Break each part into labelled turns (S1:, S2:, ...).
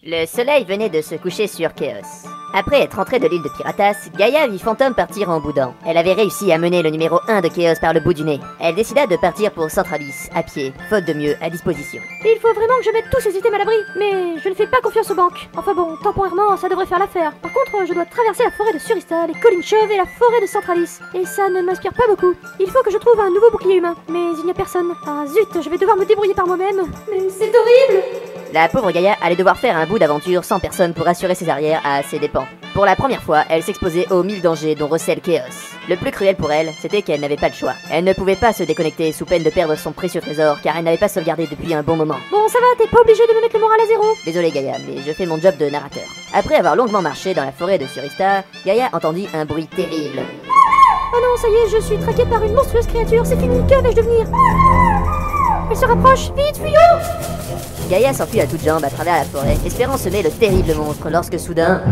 S1: Le soleil venait de se coucher sur Chaos. Après être rentrée de l'île de Piratas, Gaïa vit Fantôme partir en boudant. Elle avait réussi à mener le numéro 1 de Chaos par le bout du nez. Elle décida de partir pour Centralis, à pied, faute de mieux à disposition.
S2: Il faut vraiment que je mette tous ces items à l'abri, mais je ne fais pas confiance aux banques. Enfin bon, temporairement, ça devrait faire l'affaire. Par contre, je dois traverser la forêt de Surista, les collines chauves et la forêt de Centralis. Et ça ne m'inspire pas beaucoup. Il faut que je trouve un nouveau bouclier humain, mais il n'y a personne. Ah zut, je vais devoir me débrouiller par moi-même. Mais c'est horrible!
S1: La pauvre Gaïa allait devoir faire un bout d'aventure sans personne pour assurer ses arrières à ses dépens. Pour la première fois, elle s'exposait aux 1000 dangers dont recèle Chaos. Le plus cruel pour elle, c'était qu'elle n'avait pas le choix. Elle ne pouvait pas se déconnecter sous peine de perdre son précieux trésor car elle n'avait pas sauvegardé depuis un bon moment.
S2: Bon, ça va, t'es pas obligé de me mettre le moral à zéro.
S1: Désolé Gaïa, mais je fais mon job de narrateur. Après avoir longuement marché dans la forêt de Surista, Gaïa entendit un bruit terrible.
S2: Oh non, ça y est, je suis traquée par une monstrueuse créature, c'est fini, que vais-je devenir? Elle se rapproche, vite, fuyons!
S1: Gaïa s'enfuit à toutes jambes à travers la forêt, espérant semer le terrible monstre lorsque soudain...
S2: Oh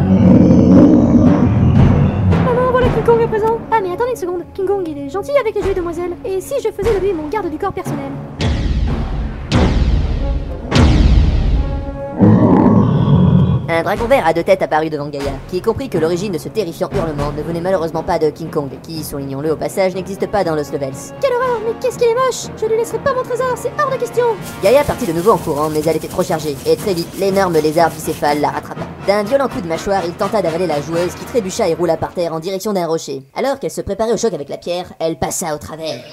S2: non, voilà King Kong est présent. Ah mais attendez une seconde, King Kong il est gentil avec les jolies demoiselles. Et si je faisais de lui mon garde du corps personnel?
S1: Un dragon vert à deux têtes apparut devant Gaïa, qui comprit que l'origine de ce terrifiant hurlement ne venait malheureusement pas de King Kong, qui, soulignons-le au passage, n'existe pas dans Lost Levels.
S2: Quelle horreur, mais qu'est-ce qu'il est moche! Je lui laisserai pas mon trésor, c'est hors de question!
S1: Gaïa partit de nouveau en courant, mais elle était trop chargée, et très vite, l'énorme lézard bicéphale la rattrapa. D'un violent coup de mâchoire, il tenta d'avaler la joueuse qui trébucha et roula par terre en direction d'un rocher. Alors qu'elle se préparait au choc avec la pierre, elle passa au travers.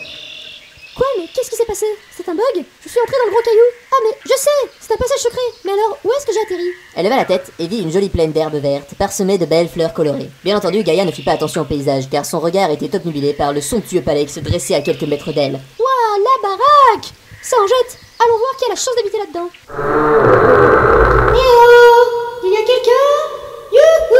S2: Quoi, mais qu'est-ce qui s'est passé? C'est un bug? Je suis entrée dans le gros caillou. Ah mais je sais, c'est un passage secret. Mais alors, où est-ce que j'ai atterri?
S1: Elle leva la tête et vit une jolie plaine d'herbe verte, parsemée de belles fleurs colorées. Bien entendu, Gaïa ne fit pas attention au paysage, car son regard était obnubilé par le somptueux palais qui se dressait à quelques mètres d'elle.
S2: Waouh, la baraque! Ça en jette. Allons voir qui a la chance d'habiter là-dedans. Il y a quelqu'un? Youhou!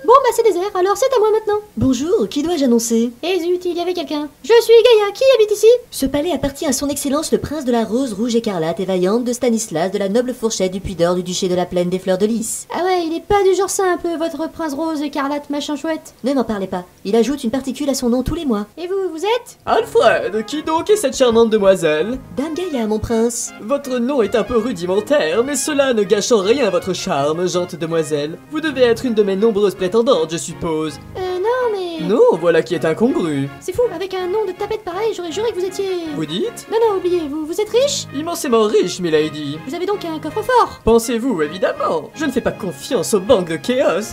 S2: Bon bah c'est désert, alors c'est à moi maintenant.
S3: Bonjour, qui dois-je annoncer?
S2: Eh zut, il y avait quelqu'un. Je suis Gaïa, qui habite ici?
S3: Ce palais appartient à son excellence le prince de la rose rouge écarlate et vaillante de Stanislas de la noble fourchette du Puy d'Or du duché de la plaine des fleurs de lys.
S2: Ah ouais, il est pas du genre simple, votre prince rose écarlate machin chouette.
S3: Ne m'en parlez pas, il ajoute une particule à son nom tous les mois.
S2: Et vous, vous êtes?
S4: Alfred, qui donc est cette charmante demoiselle?
S3: Dame Gaïa, mon prince.
S4: Votre nom est un peu rudimentaire, mais cela ne gâche en rien votre charme, gente demoiselle. Vous devez être une de mes nombreuses prétendantes, je suppose.
S2: Non mais...
S4: Non, voilà qui est incongru.
S2: C'est fou, avec un nom de tapette pareil, j'aurais juré que vous étiez...
S4: Vous dites?
S2: Non, oubliez, vous êtes riche?
S4: Immensément riche, milady.
S2: Vous avez donc un coffre-fort?
S4: Pensez-vous, évidemment. Je ne fais pas confiance aux banques de Chaos.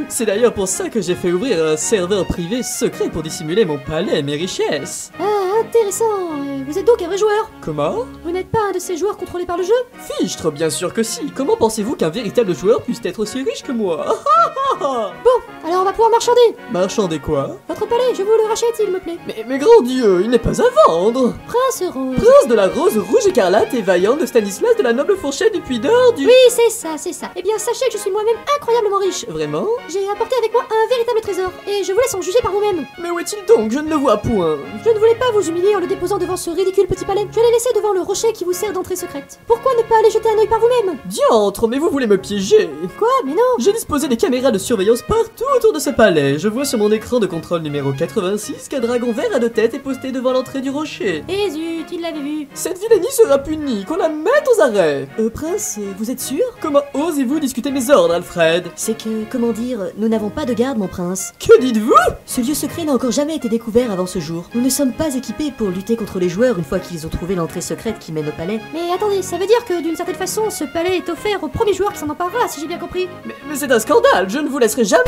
S4: C'est d'ailleurs pour ça que j'ai fait ouvrir un serveur privé secret pour dissimuler mon palais et mes richesses.
S2: Ah, intéressant. Vous êtes donc un vrai joueur?
S4: Comment?
S2: Vous n'êtes pas un de ces joueurs contrôlés par le jeu?
S4: Fichtre, bien sûr que si. Comment pensez-vous qu'un véritable joueur puisse être aussi riche que moi?
S2: Bon, alors on va pouvoir marchander.
S4: Marchander quoi?
S2: Votre palais, je vous le rachète s'il me plaît.
S4: Mais grand Dieu, il n'est pas à vendre.
S2: Prince rose.
S4: Prince de la rose rouge écarlate et vaillant de Stanislas de la noble fourchette du Puy d'Or du...
S2: Oui, c'est ça, c'est ça. Eh bien, sachez que je suis moi-même incroyablement riche.
S4: Vraiment?
S2: J'ai apporté avec moi un véritable trésor, et je vous laisse en juger par vous-même.
S4: Mais où est-il donc? Je ne le vois point.
S2: Je ne voulais pas vous humilier en le déposant devant ce ridicule petit palais. Je l'ai laissé devant le rocher qui vous sert d'entrée secrète. Pourquoi ne pas aller jeter un œil par vous-même?
S4: Diantre, mais vous voulez me piéger?
S2: Quoi? Mais non.
S4: J'ai disposé des caméras de surveillance partout autour de ce palais. Je vois sur mon écran de contrôle numéro 86 qu'un dragon vert à deux têtes est posté devant l'entrée du rocher.
S2: Eh zut, il l'avait vu.
S4: Cette vilainie sera punie, qu'on la mette aux arrêts.
S3: Prince, vous êtes sûr?
S4: Comment osez-vous discuter mes ordres, Alfred?
S3: C'est que, comment dire, nous n'avons pas de garde, mon prince.
S4: Que dites-vous?
S3: Ce lieu secret n'a encore jamais été découvert avant ce jour. Nous ne sommes pas équipés pour lutter contre les joueurs une fois qu'ils ont trouvé l'entrée secrète qui mène au palais.
S2: Mais attendez, ça veut dire que d'une certaine façon, ce palais est offert au premier joueur qui s'en emparera, si j'ai bien compris.
S4: Mais c'est un scandale, je ne vous laisserai jamais.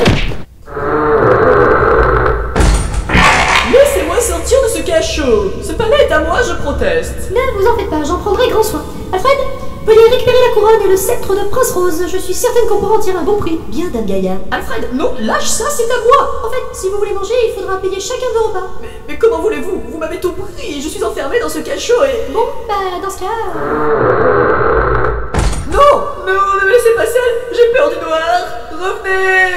S4: Laissez-moi sortir de ce cachot. Ce palais est à moi, je proteste.
S2: Ne vous en faites pas, j'en prendrai grand soin. Alfred, veuillez récupérer la couronne et le sceptre de Prince Rose. Je suis certaine qu'on pourra en tirer un bon prix.
S3: Bien, Dame Gaïa.
S4: Alfred, non, lâche ça, c'est à moi.
S2: En fait, si vous voulez manger, il faudra payer chacun de vos repas.
S4: Mais comment voulez-vous? Vous m'avez tout pris, je suis enfermé dans ce cachot et...
S2: Bon, bah dans ce cas...
S4: Non, ne me laissez pas seul, j'ai peur du noir. Revenez.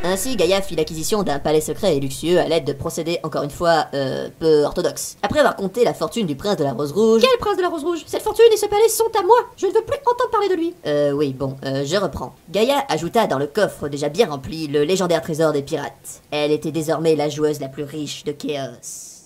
S1: Ainsi, Gaïa fit l'acquisition d'un palais secret et luxueux à l'aide de procédés encore une fois peu orthodoxes. Après avoir compté la fortune du prince de la Rose Rouge...
S2: Quel prince de la Rose Rouge? Cette fortune et ce palais sont à moi. Je ne veux plus entendre parler de lui.
S1: Oui, bon, je reprends. Gaïa ajouta dans le coffre déjà bien rempli le légendaire trésor des pirates. Elle était désormais la joueuse la plus riche de Chaos.